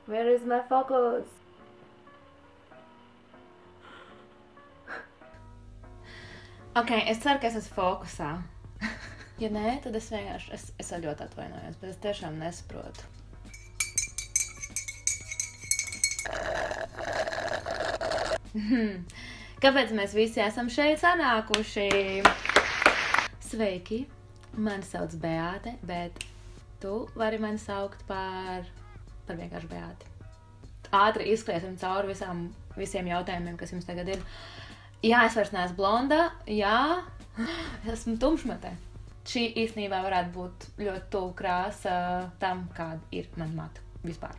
Where is my focus? Ok, es ceru, ka es esmu fokusā. Ja nē, tad es vienkārši, es ļoti atvainojos, bet es tiešām nesaprotu. Kāpēc mēs visi esam šeit sanākuši? Sveiki, mani sauc Beāte, bet tu vari mani saukt par vienkārši Beāti. Ātri izskriesim cauri visiem jautājumiem, kas jums tagad ir. Jā, es vairs neesmu blonda, jā, esmu tumšmatē. Šī īstenībā varētu būt ļoti tuvu krāsa tam, kāda ir man matu vispār.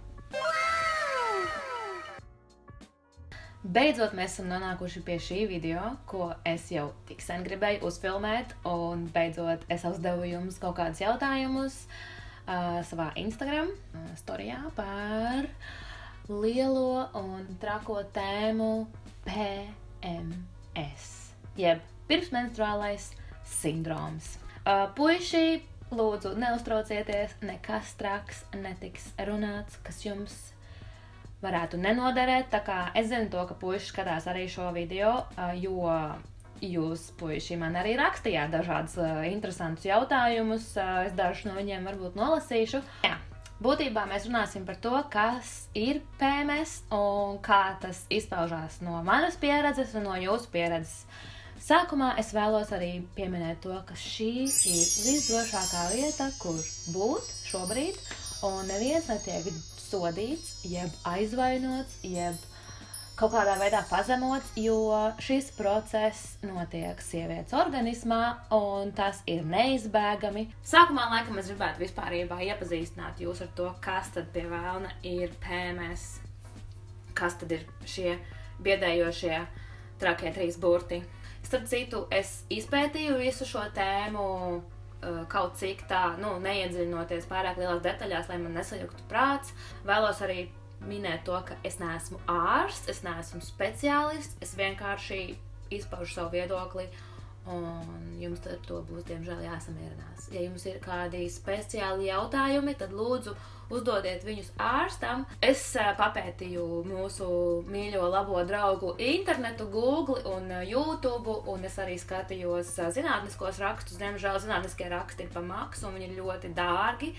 Beidzot, mēs esam nonākuši pie šī video, ko es jau tik sen gribēju uzfilmēt, un beidzot es uzdevu jums kaut kādus jautājumus savā Instagram storijā par lielo un trako tēmu PMS, jeb pirmsmenstruālais sindroms. Puiši, lūdzu, neuztraucieties, nekas traks netiks runāts, kas jums varētu nenoderēt, tā kā es zinu to, ka puiši skatās arī šo video, jo jūs, puiši, man arī rakstījāt dažādus interesantus jautājumus, es dažus no viņiem varbūt nolasīšu. Jā, būtībā mēs runāsim par to, kas ir PMS un kā tas izpaužās no manas pieredzes un no jūsu pieredzes. Sākumā es vēlos arī pieminēt to, ka šī ir visdrošākā vieta, kur būt šobrīd, un neviens netiek sodīts, jeb aizvainots, jeb kaut kādā veidā pazemots, jo šis process notiek sievietes organismā, un tas ir neizbēgami. Sākumā, laikam, es gribētu vispārībā iepazīstināt jūs ar to, kas tad pie velna ir PMS, kas tad ir šie biedējošie trakie trīs burti. Starp citu, es izpētīju visu šo tēmu kaut cik tā, neiedziļinoties pārāk lielās detaļās, lai man nesajuktu prāts. Vēlos arī minēt to, ka es neesmu ārsts, es neesmu speciālists, es vienkārši izpaužu savu viedokli, un jums ar to būs, diemžēl, jāsamierinās. Ja jums ir kādi speciāli jautājumi, tad lūdzu uzdodiet viņus ārstam. Es papētīju mūsu mīļo labo draugu internetu, Google un YouTube, un es arī skatījos zinātniskos rakstus. Diemžēl zinātniskie raksti ir pa maksu, un viņi ir ļoti dārgi.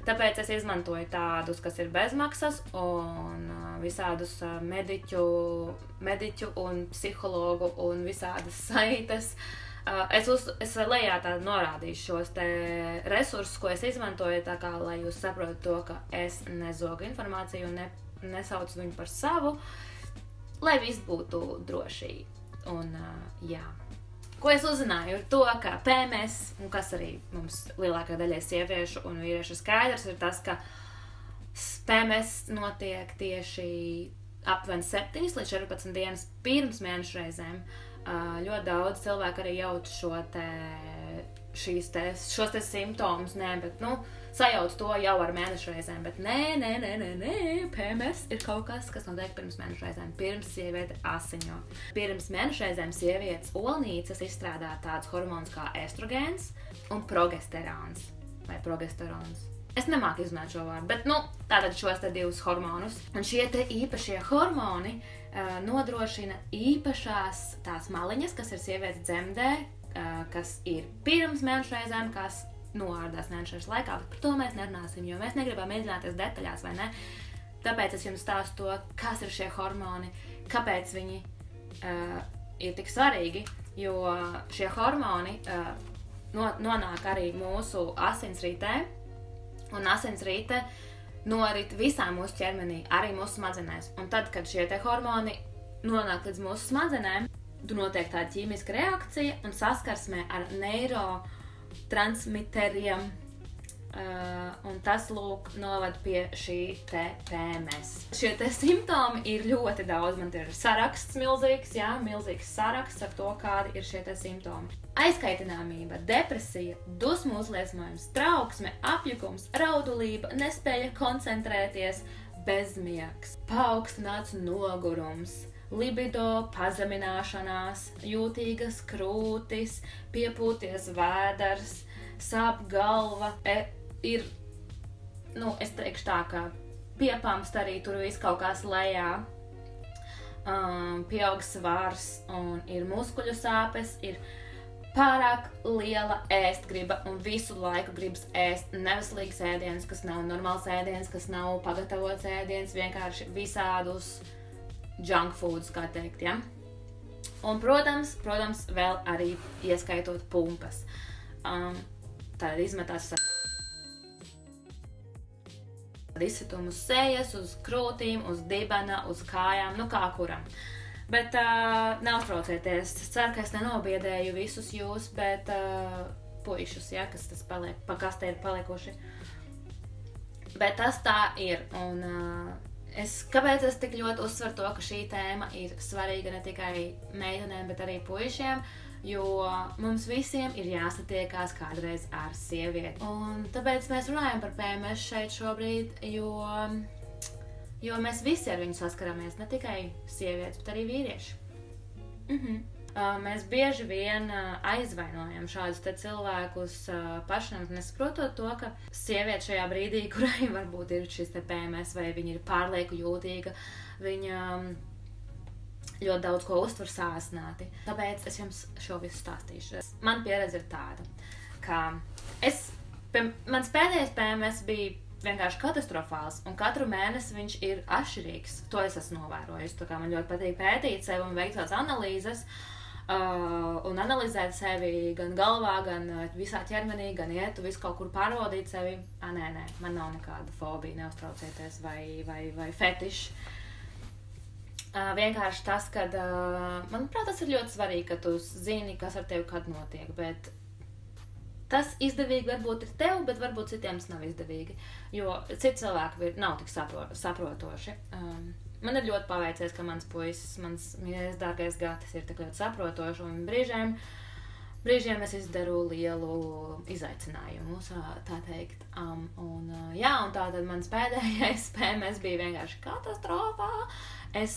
Tāpēc es izmantoju tādus, kas ir bezmaksas, un visādus mediķu un psihologu un visādas saites. Es lejā tādu norādīšu šos te resursus, ko es izmantoju, tā kā, lai jūs saprotat to, ka es nezogu informāciju un nesaucu viņu par savu, lai viss būtu droši. Un, jā. Ko es uzzināju, ir to, ka PMS, un kas arī mums lielākā daļai sieviešu un vīriešu skaidrs, ir tas, ka PMS notiek tieši aptuveni 7 līdz 14 dienas pirms mēnešu reizēm. Ļoti daudz cilvēku arī jūt šos simptomus, bet, sajauc to jau ar mēnešu reizēm, bet nē, PMS ir kaut kas, kas notiek pirms mēnešu reizēm, pirms sieviete asiņo. Pirms mēnešu reizēm sievietes olnīcas izstrādā tādus hormonus kā estrogēns un progesterons vai progesterons. Es nemāku izrunāt šo vārdu, bet, tātad šos te divus hormonus. Un šie te īpašie hormoni nodrošina īpašās tās maliņas, kas ir sievietes dzemdē, kas ir pirms mēnešu reizēm, kas noārdās mēnešu reizes laikā, bet par to mēs nerunāsim, jo mēs negribam iedziļināties detaļās, vai ne? Tāpēc es jums stāstu to, kas ir šie hormoni, kāpēc viņi ir tik svarīgi, jo šie hormoni nonāk arī mūsu asinsritē, un asinsrite norit visā mūsu ķermenī, arī mūsu smadzenēs. Un tad, kad šie te hormoni nonāk līdz mūsu smadzenēm, notiek tāda ķīmiska reakcija un saskarsmē ar neurotransmiteriem, un tas, lūk, novad pie šī te PMS. Šie te simptomi ir ļoti daudz, man ir saraksts milzīgs, milzīgs saraksts ar to, kādi ir šie te simptomi. Aizkaitināmība, depresija, dusmu uzliesmojums, trauksme, apjukums, raudulība, nespēja koncentrēties, bezmiegs, paaugstināts nogurums, libido pazemināšanās, jūtīgas krūtis, piepūties vēders, sāp galva, es teikšu tā, ka piepamst arī tur viss kaut kas lejā. Pieaug svars un ir muskuļu sāpes, ir pārāk liela ēst griba un visu laiku gribas ēst neveselīgs ēdiens, kas nav normāls ēdiens, kas nav pagatavots ēdiens, vienkārši visādus junk foods, kā teikt, ja? Un, protams, vēl arī ieskaitot pumpas. Tātad izmetās izsitumu uz sejas, uz krūtīm, uz dibena, uz kājām, nu kā kuram. Bet neuztraucieties, es ceru, ka es nenobiedēju visus jūs, bet puišus, ja, kas tas paliek, pa kas te ir palikuši. Bet tas tā ir, un kāpēc es tik ļoti uzsveru to, ka šī tēma ir svarīga ne tikai meitenēm, bet arī puišiem, jo mums visiem ir jāsatiekās kādreiz ar sievieti. Un tāpēc mēs runājam par PMS šeit šobrīd, jo mēs visi ar viņu saskaramies, ne tikai sievietes, bet arī vīrieši. Mēs bieži vien aizvainojam šādus te cilvēkus pašnam, nesaprotot to, ka sieviete šajā brīdī, kurai varbūt ir šis te PMS, vai viņa ir pārlieku jūtīga, viņa ļoti daudz ko uztver sāsināti. Tāpēc es jums šo visu stāstīšu. Man pieredze ir tāda, ka mans pēdējais PMS bija vienkārši katastrofāls, un katru mēnesi viņš ir atšķirīgs. To es esmu novērojusi. Tā kā man ļoti patīk pētīt sevi un veikt tādas analīzes, un analizēt sevi gan galvā, gan visā ķermenī, gan iet, visu kaut kur pārbaudīt sevi. Nē, man nav nekāda fobija, neuztraucieties, vai fetiši. Vienkārši tas, ka, manuprāt, tas ir ļoti svarīgi, ka tu zini, kas ar tevi kad notiek, bet tas izdevīgi varbūt ir tev, bet varbūt citiem tas nav izdevīgi, jo citi cilvēki nav tik saprotoši. Man ir ļoti paveicies, ka mans puisis, mans mīļais, dārgais gatis ir tik ļoti saprotoši, un brīžiem es izdaru lielu izaicinājumu, tā teikt. Un tātad mans pēdējais PMS bija vienkārši katastrofā. Es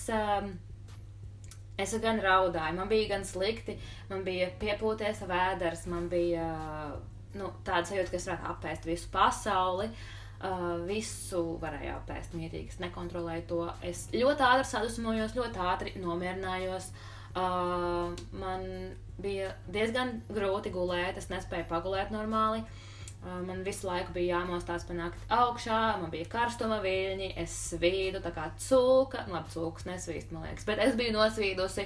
gan raudāju, man bija gan slikti, man bija piepūties vēders, man bija tāda sajūta, ka es varētu apēst visu pasauli, visu varēju apēst mierīgi, es nekontrolēju to. Es ļoti ātri sadusmojos, ļoti ātri nomierinājos, man bija diezgan grūti gulēt, es nespēju pagulēt normāli. Man visu laiku bija jāmostās pa nakti augšā, man bija karstuma viļņi, es svīdu tā kā cūka, labi, cūkas nesvīst, man liekas, bet es biju nosvīdusi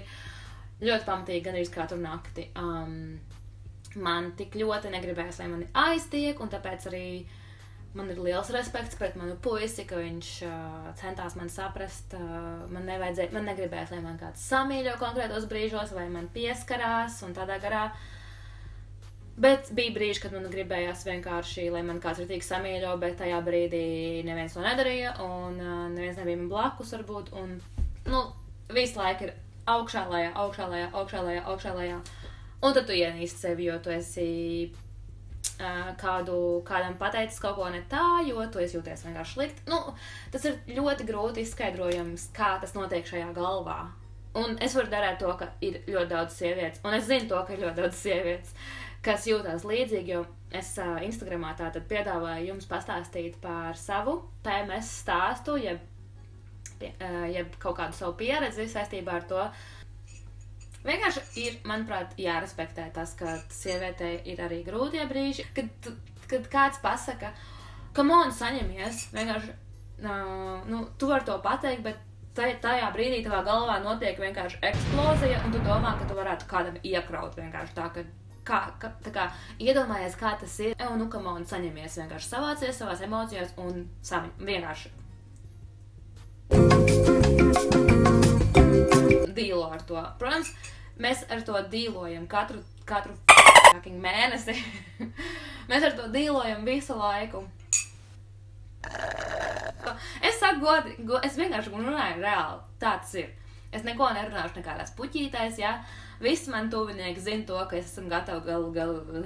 ļoti pamatīgi gan arī katru nakti. Man tik ļoti negribēs, lai mani aiztiek, un tāpēc arī man ir liels respekts pret manu puisi, ka viņš centās man saprast, man negribēs, lai man kāds samīļo konkrētos brīžos, vai man pieskarās un tādā garā. Bet bija brīži, kad man gribējās vienkārši, lai man kāds ritīgi samīļo, bet tajā brīdī neviens to nedarīja, un neviens nebija man blakus varbūt, un, visu laiku ir augšā, lejā, augšā, lejā, augšā, lejā, augšā, lejā. Un tad tu ienīsti sevi, jo tu esi kādam pateicis kaut ko ne tā, jo tu esi jūties vienkārši slikti. Tas ir ļoti grūti izskaidrojams, kā tas notiek šajā galvā. Un es varu darīt to, ka ir ļoti daudz sievietes, un es zinu to, ka ir ļoti daudz sievietes, kas jūtās līdzīgi, jo es Instagramā tātad piedāvāju jums pastāstīt par savu PMS stāstu, jeb kaut kādu savu pieredzi saistībā ar to. Vienkārši ir, manuprāt, jārespektē tas, ka sievietei ir arī grūtie brīži, kad kāds pasaka, come on, saņemies, vienkārši, tu vari to pateikt, bet tajā brīdī tavā galvā notiek vienkārši eksplozija, un tu domā, ka tu varētu kādam iekraut vienkārši tā, ka iedomājies, kā tas ir, come on, saņemies, vienkārši savācies savās emocijās un vienkārši dīlo ar to. Protams, mēs ar to dīlojam katru mēnesi. Mēs ar to dīlojam visu laiku. Es saku godīgi, es vienkārši runāju reāli, tāds ir. Es neko nerunāšu nekādās puķītēs, ja. Visi mani tuvinieki zina to, ka es esmu gatava galu.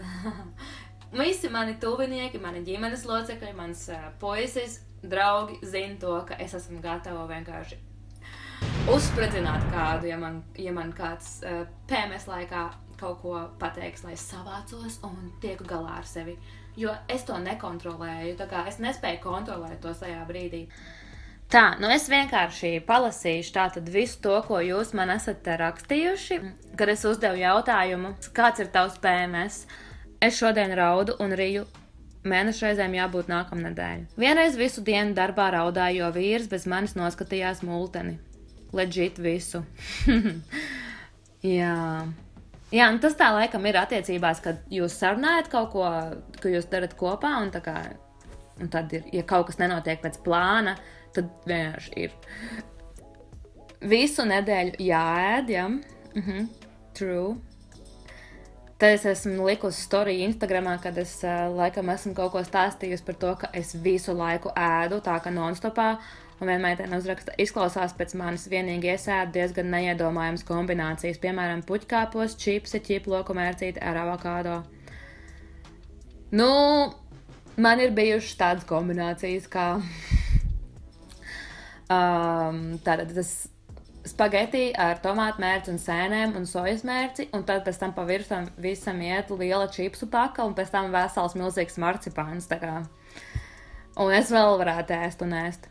Visi mani tuvinieki, mani ģimenes locekļi, mans puisis, draugi zina to, ka es esmu gatava vienkārši uzspredzināt kādu, ja man kāds PMS laikā kaut ko pateiks, lai es savācos un tieku galā ar sevi. Jo es to nekontrolēju, tā kā es nespēju kontrolēt to tajā brīdī. Tā, nu es vienkārši palasīšu tātad visu to, ko jūs man esat rakstījuši, kad es uzdevu jautājumu, kāds ir tavs PMS. Es šodien raudu un riju, mēnešu reizēm jābūt nākamnedēļ. Vienreiz visu dienu darbā raudāju, jo vīrs bez manis noskatījās multeni. Legit visu. Jā. Jā, un tas tā laikam ir attiecībās, kad jūs sarunājat kaut ko, ka jūs darat kopā, un tā kā, un tad ir, ja kaut kas nenotiek pēc plāna, tad vienkārši ir visu nedēļu jāēd, ja? True. Tad es esmu likusi storiju Instagramā, kad es laikam esmu kaut ko stāstījusi par to, ka es visu laiku ēdu, tā ka non-stopā, un vienmēr meitene uzraksta, izklausās pēc manis vienīgi iesēdu diezgan neiedomājams kombinācijas, piemēram, puķkāpos, čipsi, ķiploku mērcīti ar avokādo. Nu, man ir bijušas tādas kombinācijas, kā tātad tas spageti ar tomātu mērci un sēnēm un sojas mērci, un tad pēc tam pa virsam visam iet liela čipsu paka, un pēc tam vesels milzīgs marcipāns, tā kā. Un es vēl varētu ēst un ēst.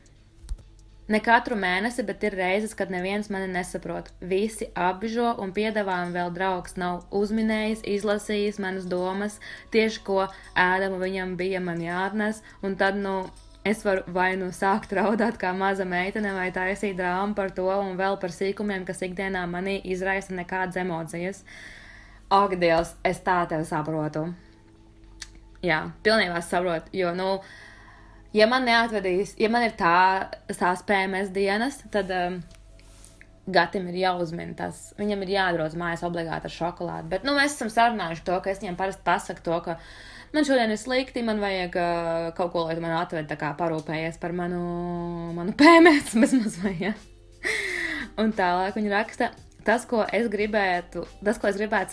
Ne katru mēnesi, bet ir reizes, kad neviens mani nesaprot. Visi apbižo un piedāvājumi vēl draugs nav uzminējis, izlasījis manas domas, tieši ko ēdamu viņam bija man jāatnes, un tad, es varu vai sākt raudāt kā maza meitene vai taisīt drāmu par to un vēl par sīkumiem, kas ikdienā manī izraisa nekādas emocijas. Ak, Dievs, es tā tevi saprotu. Jā, pilnībā saprotu, jo, ja man neatvedīs, ja man ir tās PMS dienas, tad Gatim ir jāuzmin tas, viņam ir jāatbrauc mājās obligāti ar šokolādi, bet, mēs esam sarunājuši to, ka es viņam parasti pasaku to, ka man šodien ir slikti, man vajag kaut ko, lai tu man atved, tā kā parūpējies par manu PMS, bezmaz vai, ja? Un tālāk viņa raksta, tas, ko es gribētu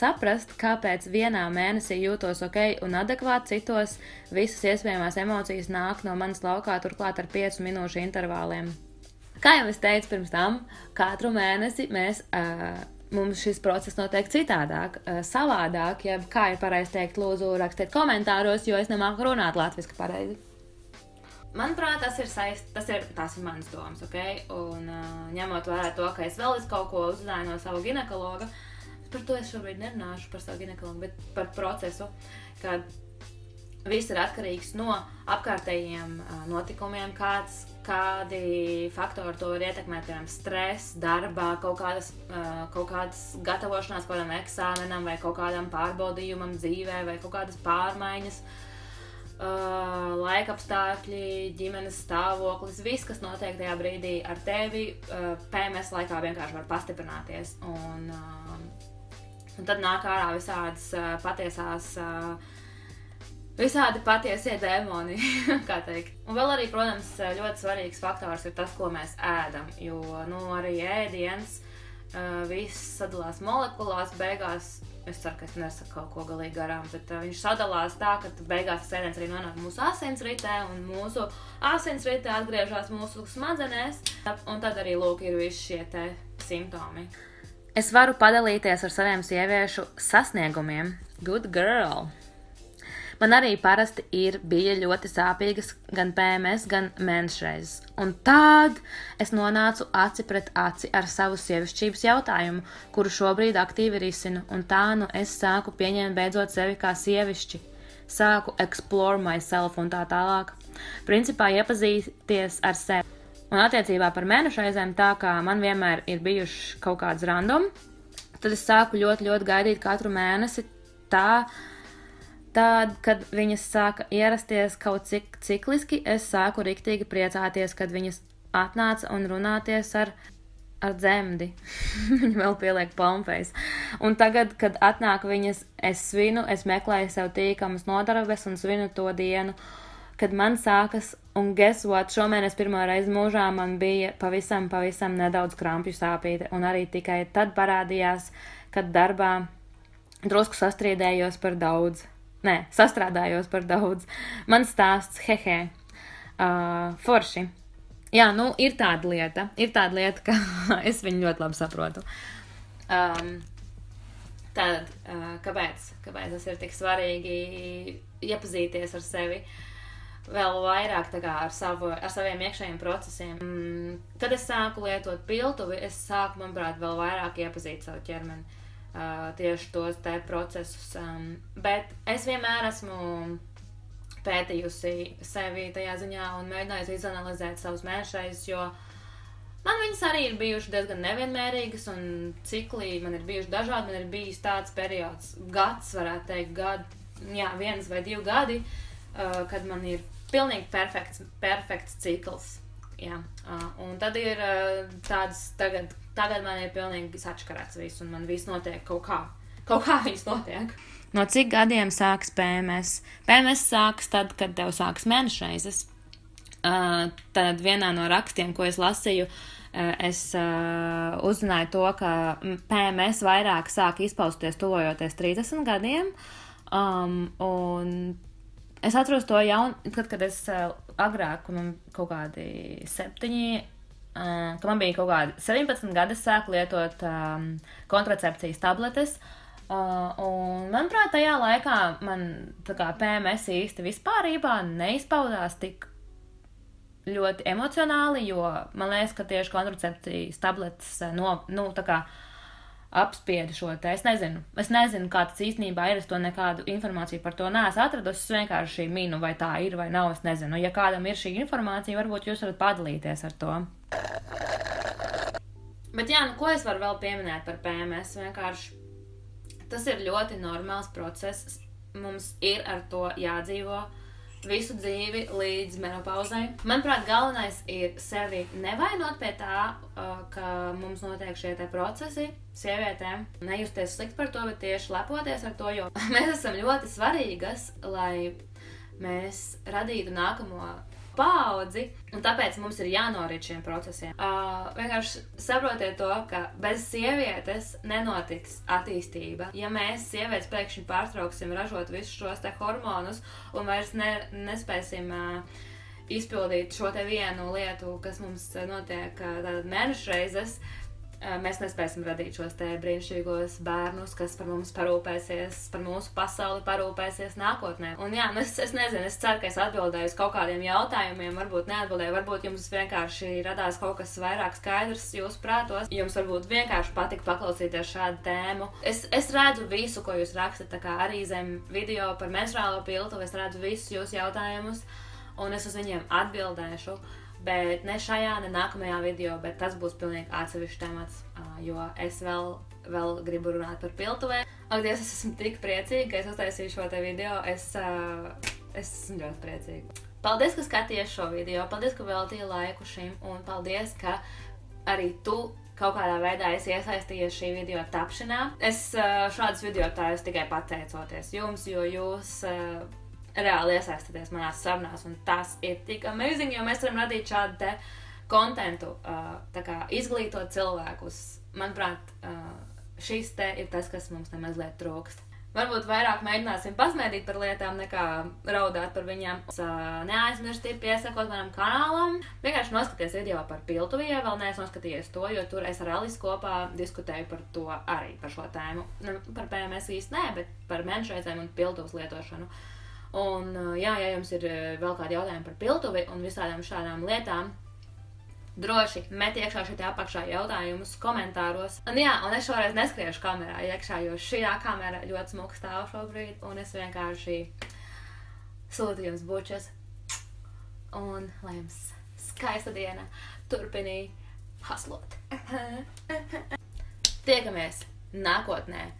saprast, kāpēc vienā mēnesī jūtos ok un adekvāti, citos visas iespējamās emocijas nāk no manas laukā, turklāt ar 5 minūšu intervāliem. Kā jau es teicu pirms tam, katru mēnesi mums šis process notiek citādāk, savādāk, ja kā ir pareizi teikt, lūdzu rakstiet komentāros, jo es nemāku runāt latviski pareizi. Manuprāt, tās ir manas domas, ok? Un ņemot vērā to, ka es vēl kaut ko uzzināju no savu ginekologa, par to es šobrīd nerunāšu par savu ginekologu, bet par procesu, kad viss ir atkarīgs no apkārtējiem notikumiem, kādi faktori to var ietekmēt, piemēram, stress, darbā, kaut kādas gatavošanās kādam eksāmenam vai kaut kādam pārbaudījumam dzīvē vai kaut kādas pārmaiņas, laikapstākļi, ģimenes stāvoklis, viss, kas notiek tajā brīdī ar tevi, PMS laikā vienkārši var pastiprināties. Un tad nāk ārā visādi patiesie dēmoni, kā teikt. Un vēl arī, protams, ļoti svarīgs faktors ir tas, ko mēs ēdam, jo, arī ēdiens, viss sadalās molekulās, beigās, es ceru, ka es nesaku kaut ko galīgi garām, bet viņš sadalās tā, ka beigās tas ēdiens arī nonāk mūsu asinsritē, un mūsu asinsritē atgriežas mūsu smadzenēs, un tad arī, ir visi šie te simptomi. Es varu padalīties ar saviem sieviešu sasniegumiem. Good girl! Man arī parasti bija ļoti sāpīgas gan PMS, gan mēnešreizes. Un tad es nonācu aci pret aci ar savu sievišķības jautājumu, kuru šobrīd aktīvi risinu, un tā es sāku pieņemt beidzot sevi kā sievišķi. Sāku explore myself un tā tālāk. Principā iepazīties ar sevi. Un attiecībā par mēnešreizēm tā, kā man vienmēr ir bijuši kaut kāds random, tad es sāku ļoti, ļoti gaidīt katru mēnesi Tad, kad viņas sāka ierasties kaut cik cikliski, es sāku riktīgi priecāties, kad viņas atnāca un runāties ar dzemdi. Viņa vēl pieliek palmfejs. Un tagad, kad atnāk viņas, es svinu, es meklēju sev tīkamas nodarbes un svinu to dienu, kad man sākas, un guess what, šomēnes pirmo reizi mūžā man bija pavisam nedaudz krampju sāpīte, un arī tikai tad parādījās, kad darbā drusku sastrādājos par daudz. Mans stāsts, hehe, forši. Jā, ir tāda lieta, ka es viņu ļoti labi saprotu. Tad, kāpēc tas ir tik svarīgi iepazīties ar sevi? vēl vairāk tā kā ar saviem iekšējiem procesiem. Kad es sāku lietot piltuvi, es sāku, manuprāt, vēl vairāk iepazīt savu ķermeni, tieši tos te procesus. Bet es vienmēr esmu pētījusi sevi tajā ziņā un mēģinājusi izanalizēt savus mēnešreizes, jo man viņas arī ir bijušas diezgan nevienmērīgas un cikli man ir bijuši dažādi. Man ir bijis tāds periods, gads, varētu teikt, 1 vai 2 gadi, kad man ir pilnīgi perfekts cikls. Jā. Un tad ir tāds, tagad man ir pilnīgi sačkarēts viss, un man viss notiek kaut kā viss notiek. No cik gadiem sāks PMS? PMS sāks tad, kad tev sāks mēnešreizes. Tad vienā no rakstiem, ko es lasīju, es uzzināju to, ka PMS vairāk sāk izpausties tuvojoties 30 gadiem. Un es atceros to kad es agrāk, man kaut kādi 7, ka man bija kaut kādi 17 gadi, es sāku lietot kontracepcijas tabletes. Un, manuprāt, tajā laikā man tā kā PMS īsti vispārībā neizpaudās tik ļoti emocionāli, jo man liekas, ka tieši kontracepcijas tabletes tā kā apspieda šo te. Es nezinu, kā tas īstenībā ir, es to nekādu informāciju par to neesmu atradusi, es vienkārši minu, vai tā ir vai nav, es nezinu. Ja kādam ir šī informācija, varbūt jūs varat padalīties ar to. Bet jā, ko es varu vēl pieminēt par PMS? Vienkārši tas ir ļoti normāls process, mums ir ar to jādzīvo visu dzīvi līdz menopauzai. Manuprāt, galvenais ir sevi nevainot pie tā, ka mums notiek šie te procesi sievietēm. Nejusties slikt par to, bet tieši lepoties ar to, jo mēs esam ļoti svarīgas, lai mēs radītu nākamo paudzi, un tāpēc mums ir jānorit šiem procesiem. Vienkārši saprotiet to, ka bez sievietes nenotiks attīstība. Ja mēs sievietes pēkšņi pārtrauksim ražot visus šos te hormonus un vairs nespēsim izpildīt šo te vienu lietu, kas mums notiek tātad mēnešreizes, mēs nespēsim radīt šos te brīnišķīgos bērnus, kas par mums parūpēsies, par mūsu pasauli parūpēsies nākotnē. Un jā, es nezinu, es ceru, ka es atbildēju uz kaut kādiem jautājumiem, varbūt neatbildēju, varbūt jums vienkārši radās kaut kas vairāk skaidrs jūsu prātos. Jums varbūt vienkārši patika paklausīties šādu tēmu. Es redzu visu, ko jūs rakstat, tā kā arī zem video par menstruālo piltuvi, es redzu visus jūsu jautājumus, un es uz viņiem atbildēšu. Bet ne šajā, ne nākamajā video, bet tas būs pilnīgi atsevišķs temats, jo es vēl gribu runāt par piltuvēm. Ak, Dievs, es esmu tik priecīga, ka es uztaisīju šo te video. Es esmu ļoti priecīga. Paldies, ka skatījies šo video, paldies, ka veltīji laiku šim, un paldies, ka arī tu kaut kādā veidā esi iesaistījies šī video tapšanā. Es šādus video tājus tikai pateicoties jums, jo jūs reāli iesaistāties manās sarunās, un tas ir tik amazing, jo mēs varam radīt šādu te kontentu, tā kā izglītot cilvēkus. Manuprāt, šis te ir tas, kas mums nemazliet trūkst. Varbūt vairāk mēģināsim pasmēdīt par lietām, nekā raudāt par viņām. Neaizmirstiet piesakot manam kanālam. Vienkārši noskaties video par piltuvi, ja vēl neesmu noskatījies to, jo tur es ar Alisu kopā diskutēju par to arī, par šo tēmu. Par PMS īsti nē, bet par mēnešreizēm un piltuvas lietošanu. Un, jā, ja jums ir vēl kādi jautājumi par piltuvi un visādām šādām lietām, droši met iekšā šeit apakšā jautājumus komentāros. Un jā, un es šoreiz neskriešu kamerā iekšā, jo šajā kamera ļoti smuka stāv šobrīd, un es vienkārši sūtu jums bučas. Un lai jums skaista diena, turpinī haslot. Tiekamies nākotnē.